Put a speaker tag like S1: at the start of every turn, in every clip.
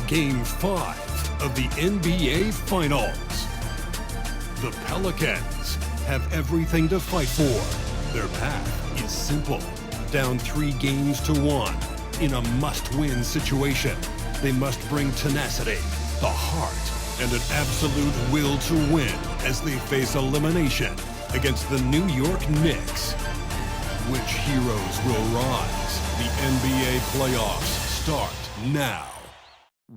S1: Game 5 of the NBA Finals. The Pelicans have everything to fight for. Their path is simple. Down 3 games to 1 in a must-win situation. They must bring tenacity, the heart, and an absolute will to win as they face elimination against the New York Knicks. Which heroes will rise? The NBA playoffs start now.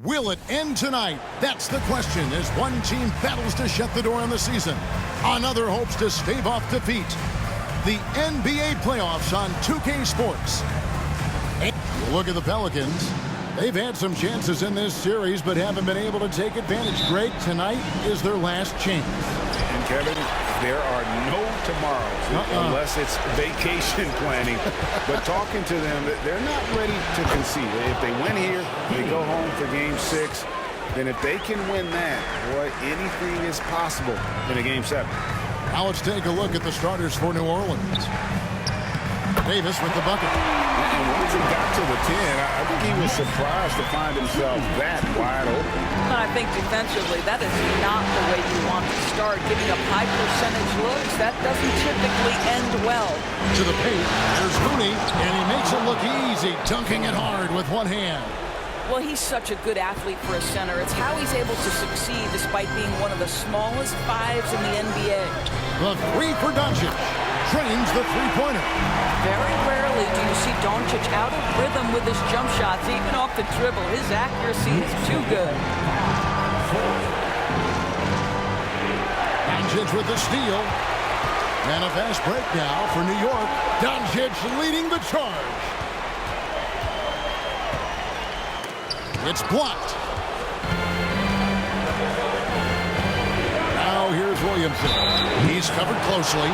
S2: Will it end tonight? That's the question as one team battles to shut the door on the season. Another hopes to stave off defeat. The NBA playoffs on 2K Sports. Look at the Pelicans. They've had some chances in this series, but haven't been able to take advantage. Greg, tonight is their last chance.
S3: And Kevin, there are no tomorrows unless it's vacation planning. But talking to them, they're not ready to concede. If they win here, they go home for Game 6. Then if they can win that, boy, anything is possible in a Game 7.
S2: Now let's take a look at the starters for New Orleans. Davis with the bucket.
S3: And once he got to the 10, I think he was surprised to find himself that wide open.
S4: I think defensively, that is not the way you want to start. Giving up high percentage looks, that doesn't typically end well.
S2: To the paint, there's Mooney, and he makes it look easy, dunking it hard with one hand.
S4: Well, he's such a good athlete for a center. It's how he's able to succeed despite being one of the smallest 5s in the NBA.
S2: The 3 for Doncic. Trains the three-pointer.
S4: Very rarely do you see Doncic out of rhythm with his jump shots, even off the dribble. His accuracy is too good.
S2: Doncic with the steal. And a fast break now for New York. Doncic leading the charge. It's blocked. Now here's Williamson. He's covered closely.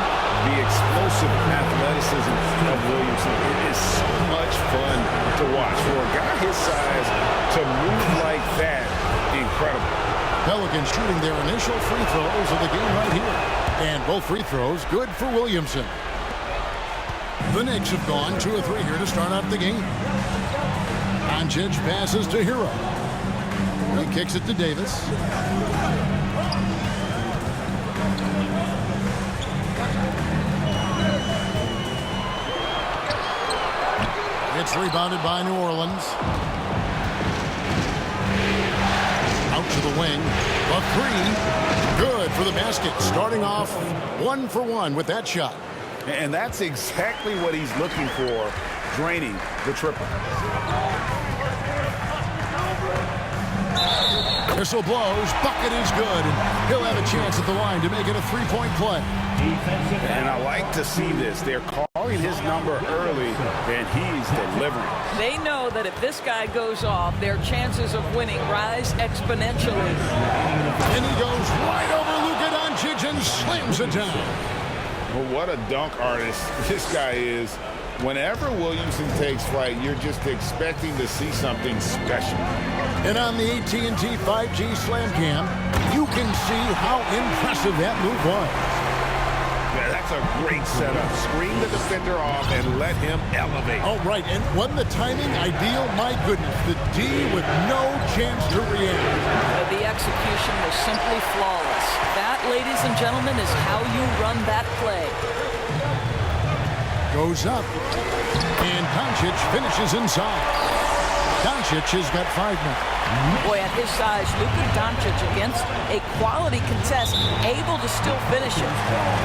S3: The explosive athleticism of Williamson, it is so much fun to watch. For a guy his size to move like that, incredible.
S2: Pelicans shooting their initial free throws of the game right here. And both free throws good for Williamson. The Knicks have gone 2 of 3 here to start out the game. Doncic passes to Hero. He kicks it to Davis. It's rebounded by New Orleans. Out to the wing. A 3. Good for the basket. Starting off 1 for 1 with that shot.
S3: And that's exactly what he's looking for, draining the triple.
S2: Whistle blows. Bucket is good. And he'll have a chance at the line to make it a 3-point play.
S3: And I like to see this. They're calling his number early, and he's delivering.
S4: They know that if this guy goes off, their chances of winning rise exponentially.
S2: And he goes right over Luka Doncic and slams it down.
S3: Well, what a dunk artist this guy is. Whenever Williamson takes flight, you're just expecting to see something special.
S2: And on the AT&T 5G Slam Cam, you can see how impressive that move was.
S3: Yeah, that's a great setup. Screen the defender off and let him elevate.
S2: Oh, right. And wasn't the timing ideal? My goodness. The D with no chance to react.
S4: The execution was simply flawless. That, ladies and gentlemen, is how you run that play.
S2: Goes up. And Doncic finishes inside. Doncic has got 5 now.
S4: Boy, at his size, Luka Doncic against a quality contest, able to still finish it.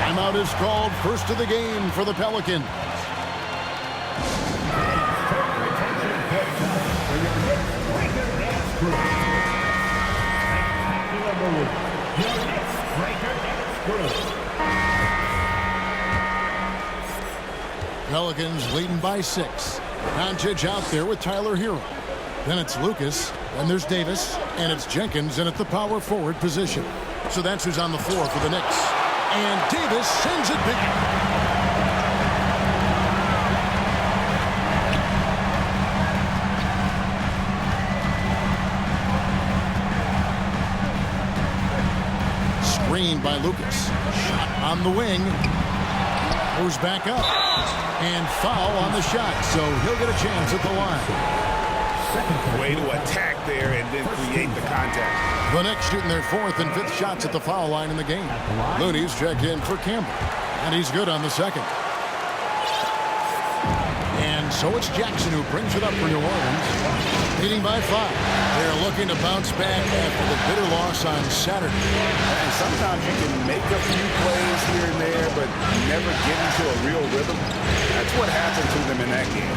S2: Timeout is called, first of the game for the Pelicans. Pelicans leading by 6. Doncic out there with Tyler Hero. Then it's Lucas, then there's Davis, and it's Jenkins in at the power forward position. So that's who's on the floor for the Knicks. And Davis sends it big. Screened by Lucas. Shot on the wing. Goes back up. And foul on the shot, so he'll get a chance at the line.
S3: Way to attack there and then create the contact.
S2: The Knicks shooting their 4th and 5th shots at the foul line in the game. Looney's checked in for Campbell, and he's good on the second. And so it's Jackson who brings it up for New Orleans, leading by 5. They're looking to bounce back after the bitter loss on Saturday.
S3: And sometimes you can make a few plays here and there, but never get into a real rhythm. That's what happened to them in that game.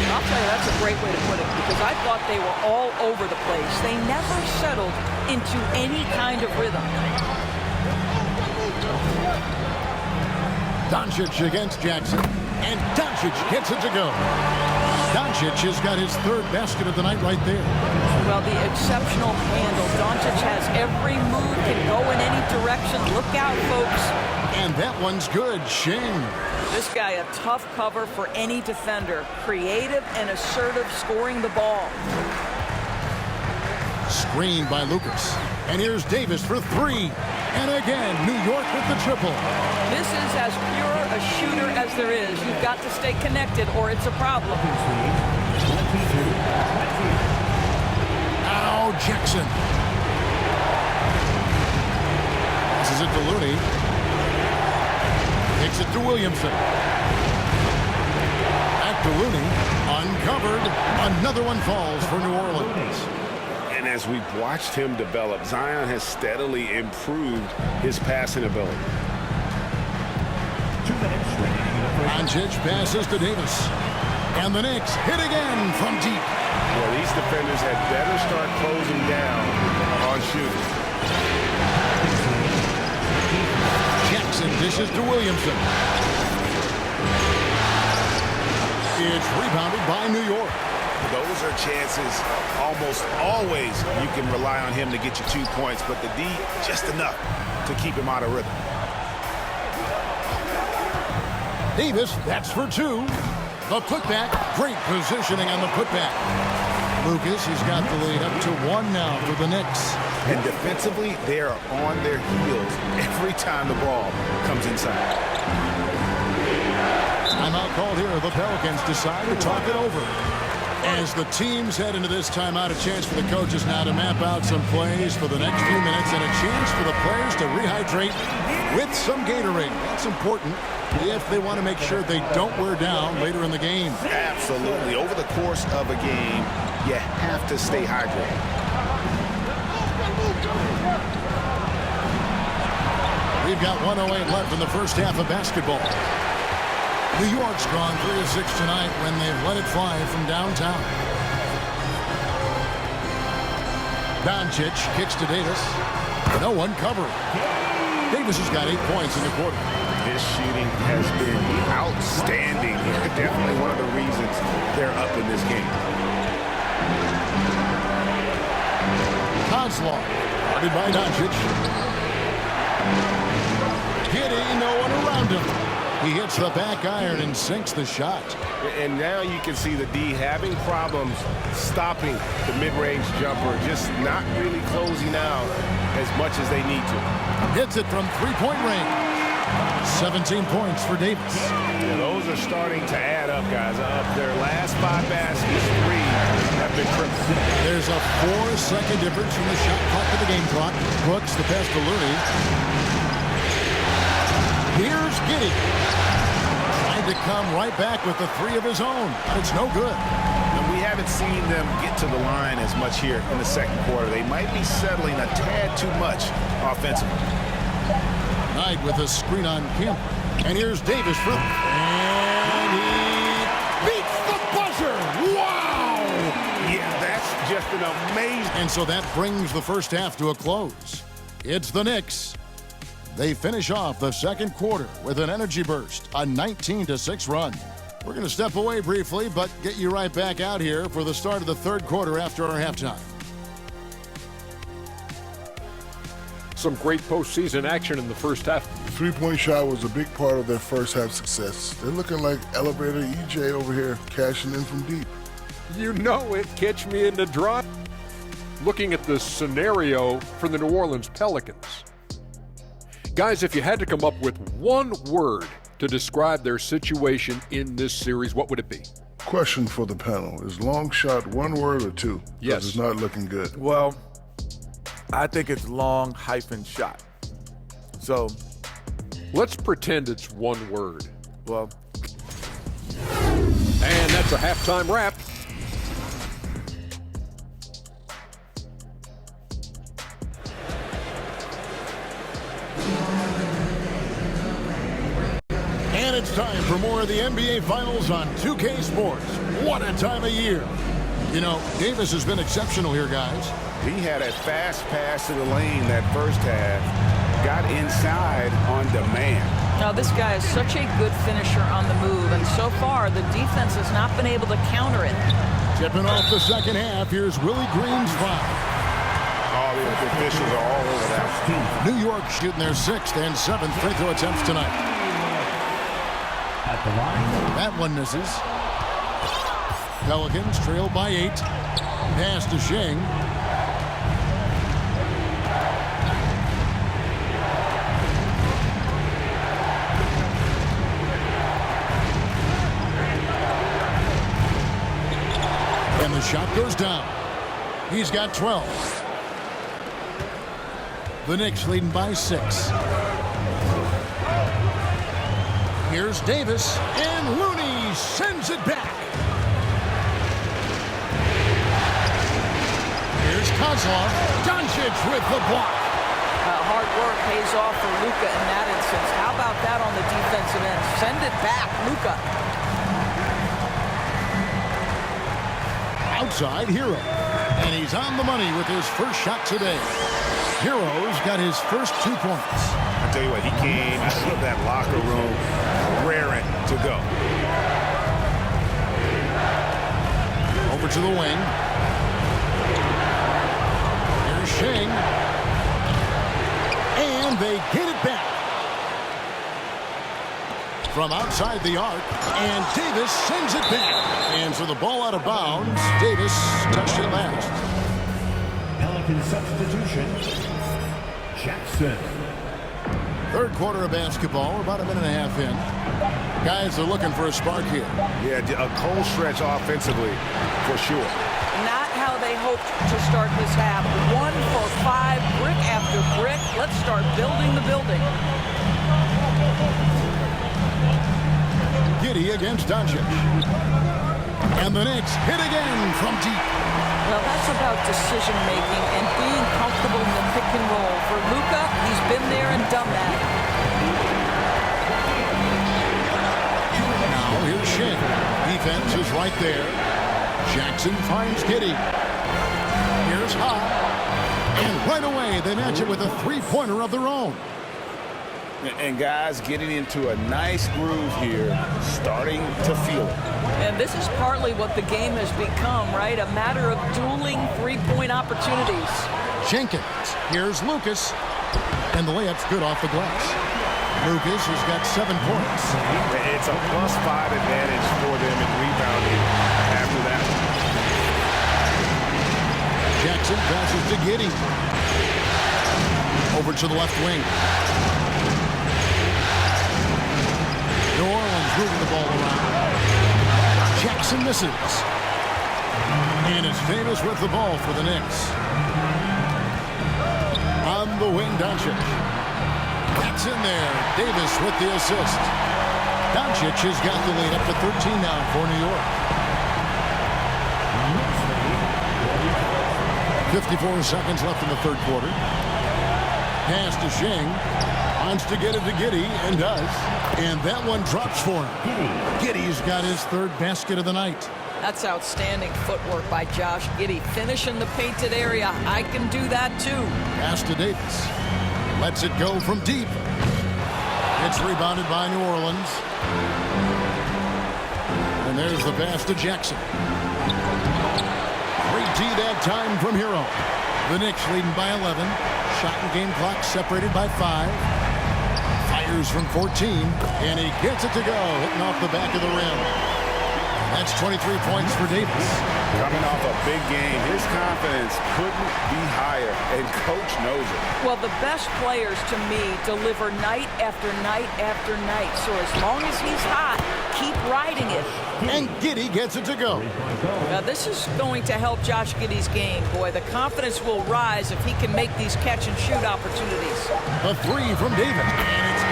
S4: I'll tell you, that's a great way to put it, because I thought they were all over the place. They never settled into any kind of rhythm.
S2: Doncic against Jackson, and Doncic gets it to go. Doncic has got his 3rd basket of the night right there.
S4: Well, the exceptional handle. Doncic has every move, can go in any direction. Look out, folks.
S2: And that one's good. Shing.
S4: This guy, a tough cover for any defender. Creative and assertive, scoring the ball.
S2: Screen by Lucas. And here's Davis for 3. And again, New York with the triple.
S4: This is as pure a shooter as there is. You've got to stay connected or it's a problem.
S2: Now Jackson. Passes it to Looney. Takes it to Williamson. Back to Looney. Uncovered. Another one falls for New Orleans.
S3: And as we've watched him develop, Zion has steadily improved his passing ability.
S2: Doncic passes to Davis. And the Knicks hit again from deep.
S3: Well, these defenders had better start closing down on shooting.
S2: Jackson dishes to Williamson. It's rebounded by New York.
S3: Those are chances almost always you can rely on him to get you 2 points, but the D just enough to keep him out of rhythm.
S2: Davis, that's for 2. The putback, great positioning on the putback. Lucas has got the lead up to 1 now for the Knicks.
S3: And defensively, they are on their heels every time the ball comes inside.
S2: Timeout called here. The Pelicans decide to talk it over. As the teams head into this timeout, a chance for the coaches now to map out some plays for the next few minutes and a chance for the players to rehydrate with some Gatorade. That's important if they want to make sure they don't wear down later in the game.
S3: Absolutely. Over the course of a game, you have to stay hydrated.
S2: We've got 1:08 left in the first half of basketball. New York's gone 3 of 6 tonight when they've let it fly from downtown. Doncic kicks to Davis. No one covering. Davis has got 8 points in the quarter.
S3: His shooting has been outstanding. Definitely one of the reasons they're up in this game.
S2: Kozlov, guarded by Doncic. Giddy, no one around him. He hits the back iron and sinks the shot.
S3: And now you can see the D having problems stopping the mid-range jumper, just not really closing out as much as they need to.
S2: Hits it from three-point range. 17 points for Davis.
S3: Yeah, those are starting to add up, guys. Of their last 5 baskets, 3 have been triple.
S2: There's a 4-second difference from the shot clock to the game clock. Brooks, the pass to Looney. Here's Giddy. Trying to come right back with the 3 of his own, but it's no good.
S3: And we haven't seen them get to the line as much here in the second quarter. They might be settling a tad too much offensively.
S2: Knight with a screen on Kemp. And here's Davis for... And he beats the buzzer! Wow!
S3: Yeah, that's just an amazing...
S2: And so that brings the first half to a close. It's the Knicks. They finish off the second quarter with an energy burst, a 19-6 run. We're going to step away briefly, but get you right back out here for the start of the third quarter after our halftime.
S5: Some great postseason action in the first half.
S6: The three-point shot was a big part of their first half success. They're looking like elevator EJ over here, cashing in from deep.
S5: You know it. Catch me in the drive. Looking at the scenario for the New Orleans Pelicans. Guys, if you had to come up with one word to describe their situation in this series, what would it be?
S6: Question for the panel. Is long shot one word or two?
S5: Yes.
S6: It's not looking good.
S7: Well, I think it's long hyphen shot. So,
S5: let's pretend it's one word.
S7: well,
S5: And that's a halftime wrap.
S2: And it's time for more of the NBA Finals on 2K Sports. What a time of year. You know, Davis has been exceptional here, guys.
S3: He had a fast pass to the lane that first half. Got inside on demand.
S4: Now, this guy is such a good finisher on the move, and so far, the defense has not been able to counter it.
S2: Tipping off the second half, here's Willie Green's foul.
S3: Oh, the officials are all over that.
S2: New York shooting their 6th and 7th free throw attempts tonight.
S8: At the line.
S2: That one misses. Pelicans trail by 8. Pass to Shing. And the shot goes down. He's got 12. The Knicks leading by 6. Here's Davis, and Looney sends it back. Here's Kozlov. Doncic with the block.
S4: Hard work pays off for Luka in that instance. How about that on the defensive end? Send it back, Luka.
S2: Outside, Hero. And he's on the money with his first shot today. Hero's got his first 2 points.
S3: I tell you what, he came out of that locker room raring to go.
S2: Over to the wing. Here's Shing. And they get it back. From outside the arc, and Davis sends it back. And so the ball out of bounds. Davis touched it last.
S8: Pelican substitution. Jackson.
S2: Third quarter of basketball. We're about a minute and a half in. Guys are looking for a spark here.
S3: Yeah, a cold stretch offensively, for sure.
S4: Not how they hoped to start this half. 1 for 5, brick after brick. Let's start building the building.
S2: Giddey against Doncic. And the Knicks hit again from deep.
S4: Well, that's about decision-making and being comfortable in the pick and roll. For Luka, he's been there and done that.
S2: Now here's Shing. Defense is right there. Jackson finds Giddey. Here's Hot. And right away, they match it with a three-pointer of their own.
S3: And guys getting into a nice groove here, starting to feel it.
S4: And this is partly what the game has become, right? A matter of dueling three-point opportunities.
S2: Jenkins. Here's Lucas. And the layup's good off the glass. Lucas has got 7 points.
S3: It's a +5 advantage for them in rebounding after that.
S2: Jackson passes to Giddey. Over to the left wing. New Orleans moving the ball around. Jackson misses. And is Davis with the ball for the Knicks. On the wing, Doncic. That's in there. Davis with the assist. Doncic has got the lead up to 13 now for New York. 54 seconds left in the third quarter. Pass to Shing. Wants to get it to Giddey, and does. And that one drops for him. Giddey's got his third basket of the night.
S4: That's outstanding footwork by Josh Giddey. Finish in the painted area. I can do that too.
S2: Pass to Davis. Lets it go from deep. It's rebounded by New Orleans. And there's the pass to Jackson. Great D that time from Hero. The Knicks leading by 11. Shot and game clock separated by 5. Fires from 14. And he gets it to go, hitting off the back of the rim. That's 23 points for Davis.
S3: Coming off a big game, his confidence couldn't be higher, and coach knows it.
S4: Well, the best players to me deliver night after night after night. So as long as he's hot, keep riding it.
S2: And Giddey gets it to go.
S4: Now this is going to help Josh Giddey's game. Boy, the confidence will rise if he can make these catch-and-shoot opportunities.
S2: A three from Davis. And it's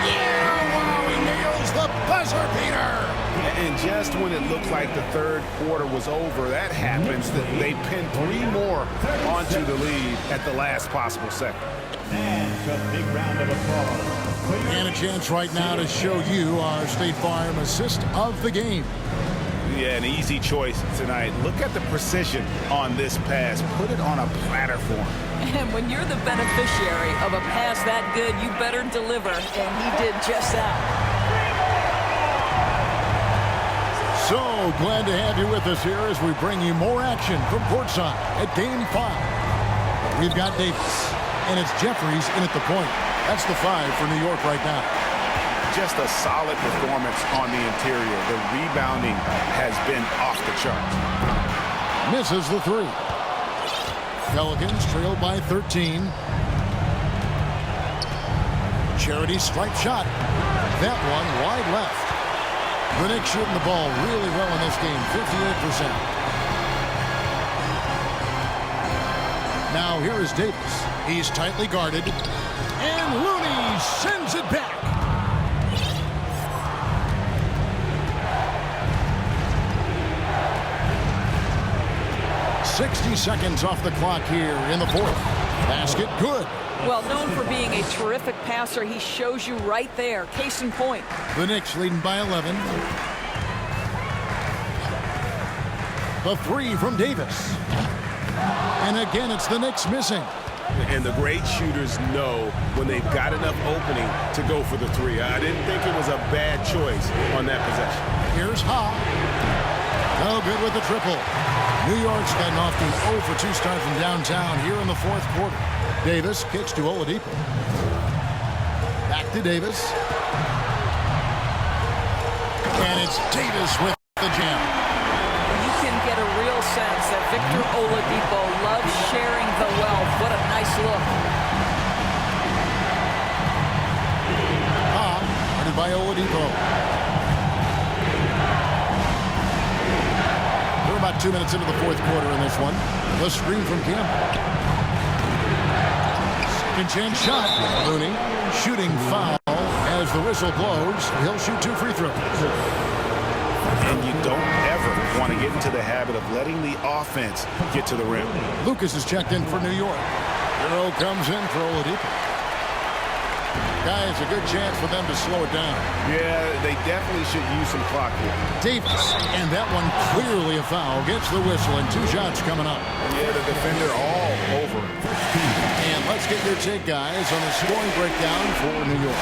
S2: wow, he nails the buzzer beater.
S3: And just when it looked like the third quarter was over, that happens. They pin 3 more onto the lead at the last possible second.
S8: And a big round of applause.
S2: And a chance right now to show you our State Farm assist of the game.
S3: Yeah, an easy choice tonight. Look at the precision on this pass. Put it on a platter for him.
S4: And when you're the beneficiary of a pass that good, you better deliver. And he did just that.
S2: So glad to have you with us here as we bring you more action from courtside at Game 5. We've got Davis, and it's Jeffries in at the point. That's the 5 for New York right now.
S3: Just a solid performance on the interior. The rebounding has been off the charts.
S2: Misses the 3. Pelicans trail by 13. Charity stripe shot. That one wide left. The Knicks shooting the ball really well in this game, 58%. Now here is Davis. He's tightly guarded. And Looney sends it back. "60 seconds off the clock here in the fourth. Basket good.
S4: Well, known for being a terrific passer, he shows you right there. Case in point.
S2: The Knicks leading by 11. The 3 from Davis. And again, it's the Knicks missing.
S3: And the great shooters know when they've got enough opening to go for the 3. I didn't think it was a bad choice on that possession.
S2: Here's Ha. No good with the triple. New York's getting off to an 0 for 2 start from downtown here in the fourth quarter. Davis kicks to Oladipo. Back to Davis. And it's Davis with the jam.
S4: You can get a real sense that Victor Oladipo loves sharing the wealth. What a nice look.
S2: Guarded by Oladipo. We're about 2 minutes into the fourth quarter in this one. The screen from Campbell. Second chance shot. Looney shooting foul as the whistle blows. He'll shoot 2 free throws.
S3: And you don't ever want to get into the habit of letting the offense get to the rim.
S2: Lucas is checked in for New York. Hero comes in for Oladipo. Guys, a good chance for them to slow it down.
S3: Yeah, they definitely should use some clock here.
S2: Davis, and that one clearly a foul. Gets the whistle, and 2 shots coming up.
S3: Yeah, the defender all over it.
S2: And let's get your take, guys, on the scoring breakdown for New York.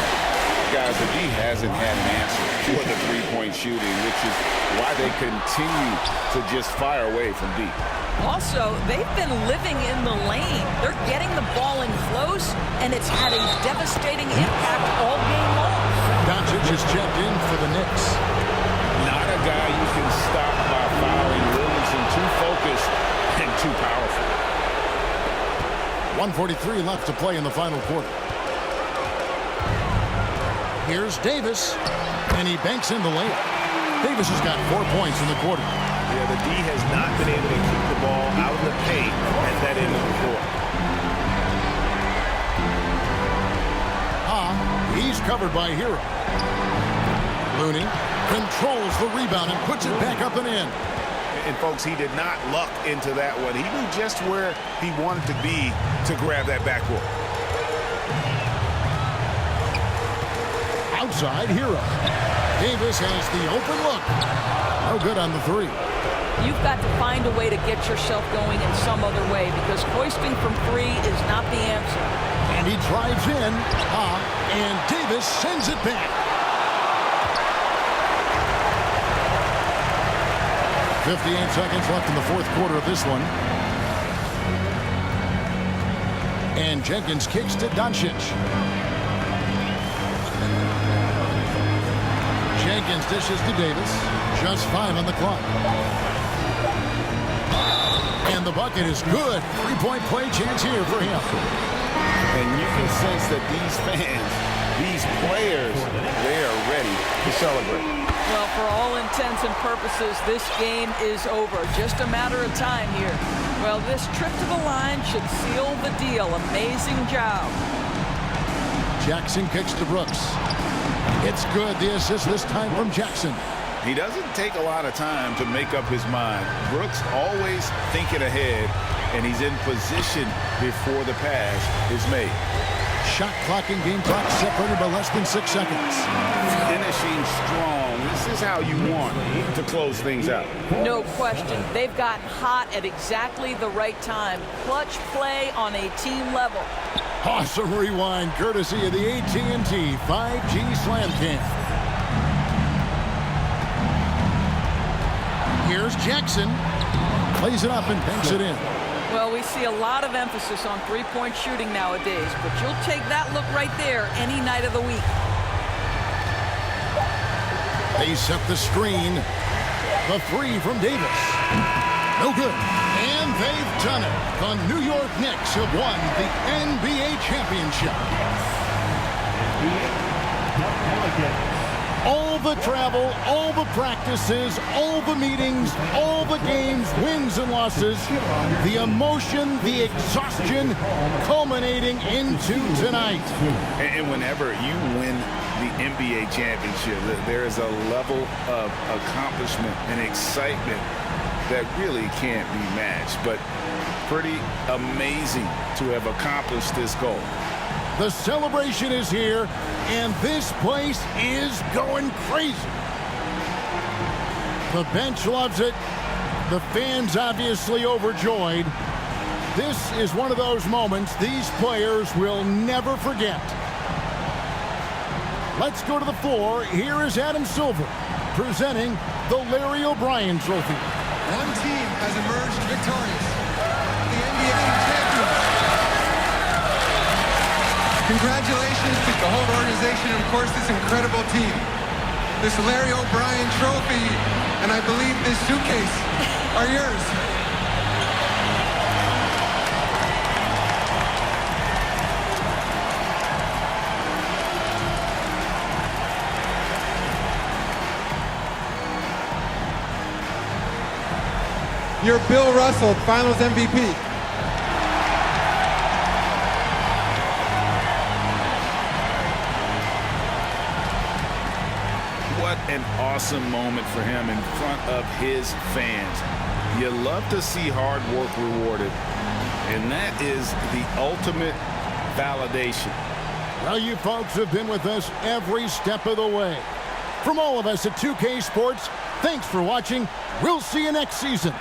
S3: Guys, the D hasn't had an answer for the three-point shooting, which is why they continue to just fire away from deep.
S4: Also, they've been living in the lane. They're getting the ball in close, and it's had a devastating impact all game long.
S2: Doncic is checked in for the Knicks.
S3: Not a guy you can stop by fouling. Williamson too focused and too powerful.
S2: 1:43 left to play in the final quarter. Here's Davis, and he banks in the layup. Davis has got 4 points in the quarter.
S3: Yeah, the D has not been able to keep the ball out of the paint at that end of the court.
S2: He's covered by Hero. Looney controls the rebound and puts it back up and in.
S3: And folks, he did not luck into that one. He knew just where he wanted to be to grab that backboard.
S2: Outside Hero. Davis has the open look. No good on the 3.
S4: You've got to find a way to get yourself going in some other way because hoisting from 3 is not the answer.
S2: And he drives in. And Davis sends it back. 58 seconds left in the fourth quarter of this one. And Jenkins kicks to Doncic. Wiggins dishes to Davis. Just 5 on the clock. And the bucket is good. 3-point play chance here for him.
S3: And you can sense that these fans, these players, they are ready to celebrate.
S4: Well, for all intents and purposes, this game is over. Just a matter of time here. Well, this trip to the line should seal the deal. Amazing job.
S2: Jackson kicks to Brooks. It's good. The assist this time from Jackson.
S3: He doesn't take a lot of time to make up his mind. Brooks always thinking ahead, and he's in position before the pass is made.
S2: Shot clock and game clock separated by less than 6 seconds.
S3: Finishing strong. This is how you want to close things out.
S4: No question. They've gotten hot at exactly the right time. Clutch play on a team level.
S2: Awesome rewind courtesy of the AT&T 5G Slam Cam. Here's Jackson. Plays it up and banks it in.
S4: Well, we see a lot of emphasis on three-point shooting nowadays, but you'll take that look right there any night of the week.
S2: They set the screen. The three from Davis. No good. And they've done it. The New York Knicks have won the NBA championship. All the travel, all the practices, all the meetings, all the games, wins and losses, the emotion, the exhaustion culminating into tonight.
S3: And whenever you win the NBA championship, there is a level of accomplishment and excitement that really can't be matched. But pretty amazing to have accomplished this goal.
S2: The celebration is here, and this place is going crazy. The bench loves it. The fans obviously overjoyed. This is one of those moments these players will never forget. Let's go to the floor. Here is Adam Silver presenting the Larry O'Brien Trophy.
S9: One team has emerged victorious. The NBA champions. Congratulations to the whole organization and, of course, this incredible team. This Larry O'Brien Trophy, and I believe this suitcase are yours. You're Bill Russell, Finals MVP.
S3: What an awesome moment for him in front of his fans. You love to see hard work rewarded, and that is the ultimate validation.
S2: Well, you folks have been with us every step of the way. From all of us at 2K Sports, thanks for watching. We'll see you next season.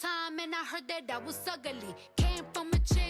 S10: Time and I heard that I was ugly. Came from a chick.